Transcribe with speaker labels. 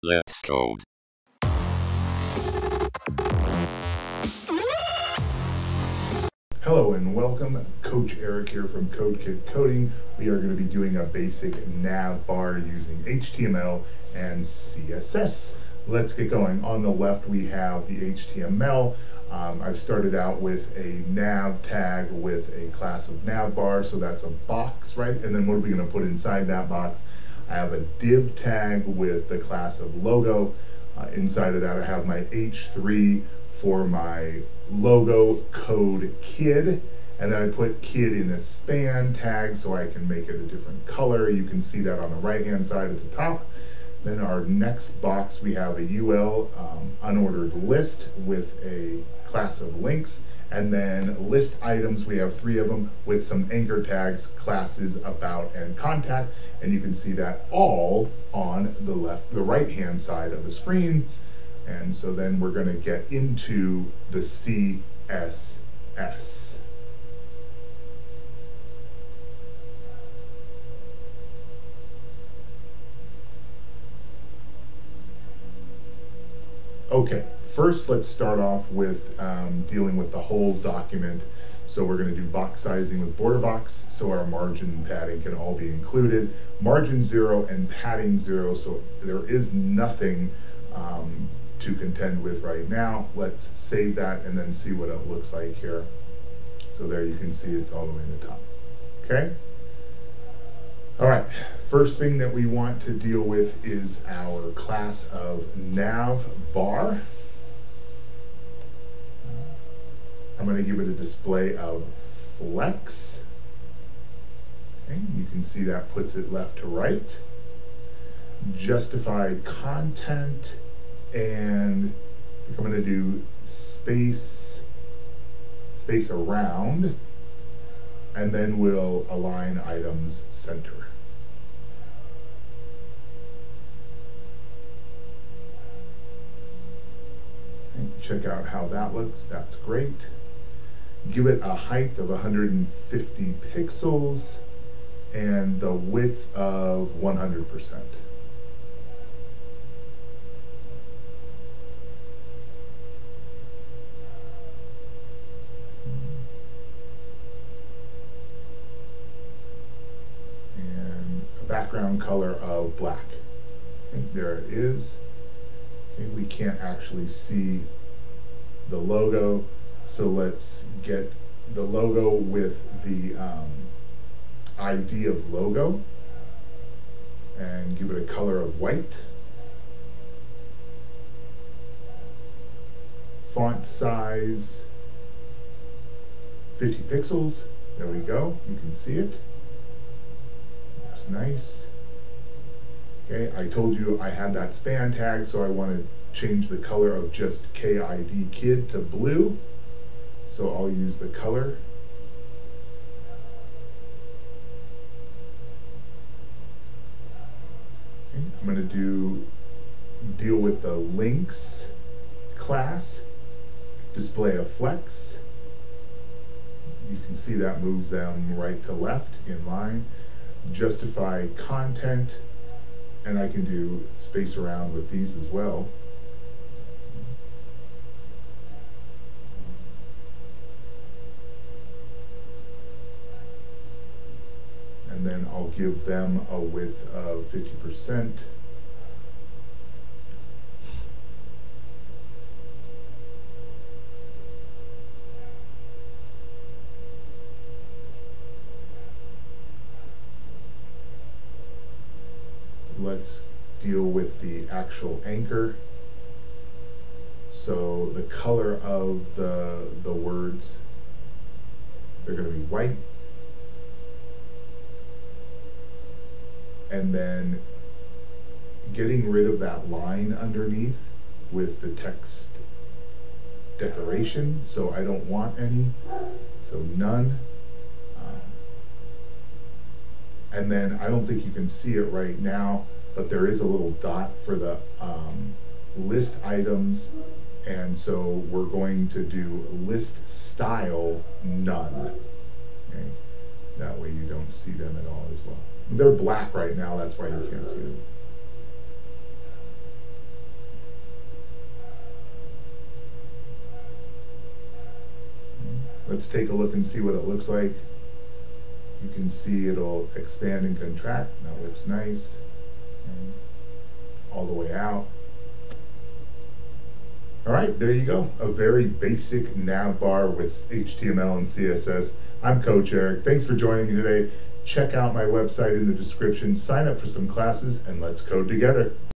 Speaker 1: Let's code.
Speaker 2: Hello and welcome. Coach Eric here from Code Kid Coding. We are going to be doing a basic Nav-Bar using HTML and CSS. Let's get going. On the left we have the HTML. I've started out with a nav tag with a class of Nav-Bar, so that's a box, right? And then what are we going to put inside that box? I have a div tag with the class of logo. Inside of that I have my H3 for my logo code kid, and then I put kid in a span tag so I can make it a different color. You can see that on the right hand side at the top. Then our next box we have a UL unordered list with a class of links, and then list items, we have 3 of them with some anchor tags, classes, about, and contact, and you can see that all on the right hand side of the screen. And so then we're going to get into the CSS. Okay, first let's start off with dealing with the whole document. So we're going to do box sizing with border box, so our margin and padding can all be included. Margin 0 and padding 0, so there is nothing to contend with right now. Let's save that and then see what it looks like here. So there you can see it's all the way in the top. Okay? All right, first thing that we want to deal with is our class of Nav-Bar. I'm going to give it a display of flex. Okay, you can see that puts it left to right. Justify content, and I'm going to do space around, and then we'll align items center. Okay, check out how that looks. That's great. Give it a height of 150 pixels and the width of 100%. Background color of black. Okay, there it is. Okay, we can't actually see the logo, so let's get the logo with the ID of logo and give it a color of white. Font size 50 pixels. There we go. You can see it. Nice. Okay, I told you I had that span tag, so I want to change the color of just KID kid to blue. So I'll use the color. Okay, I'm going to deal with the links class, display of flex. You can see that moves them right to left in line. Justify content, and I can do space around with these as well. And then I'll give them a width of 50%. Let's deal with the actual anchor. So the color of the words, they're going to be white. And then getting rid of that line underneath with the text decoration. So I don't want any, so none. And then I don't think you can see it right now, but there is a little dot for the list items, and so we're going to do list style none. Okay? That way you don't see them at all as well. They're black right now, that's why you can't see them. Let's take a look and see what it looks like. You can see it'll expand and contract. That looks nice. And all the way out. All right, there you go. A very basic Nav-Bar with HTML and CSS. I'm Coach Eric. Thanks for joining me today. Check out my website in the description. Sign up for some classes and let's code together.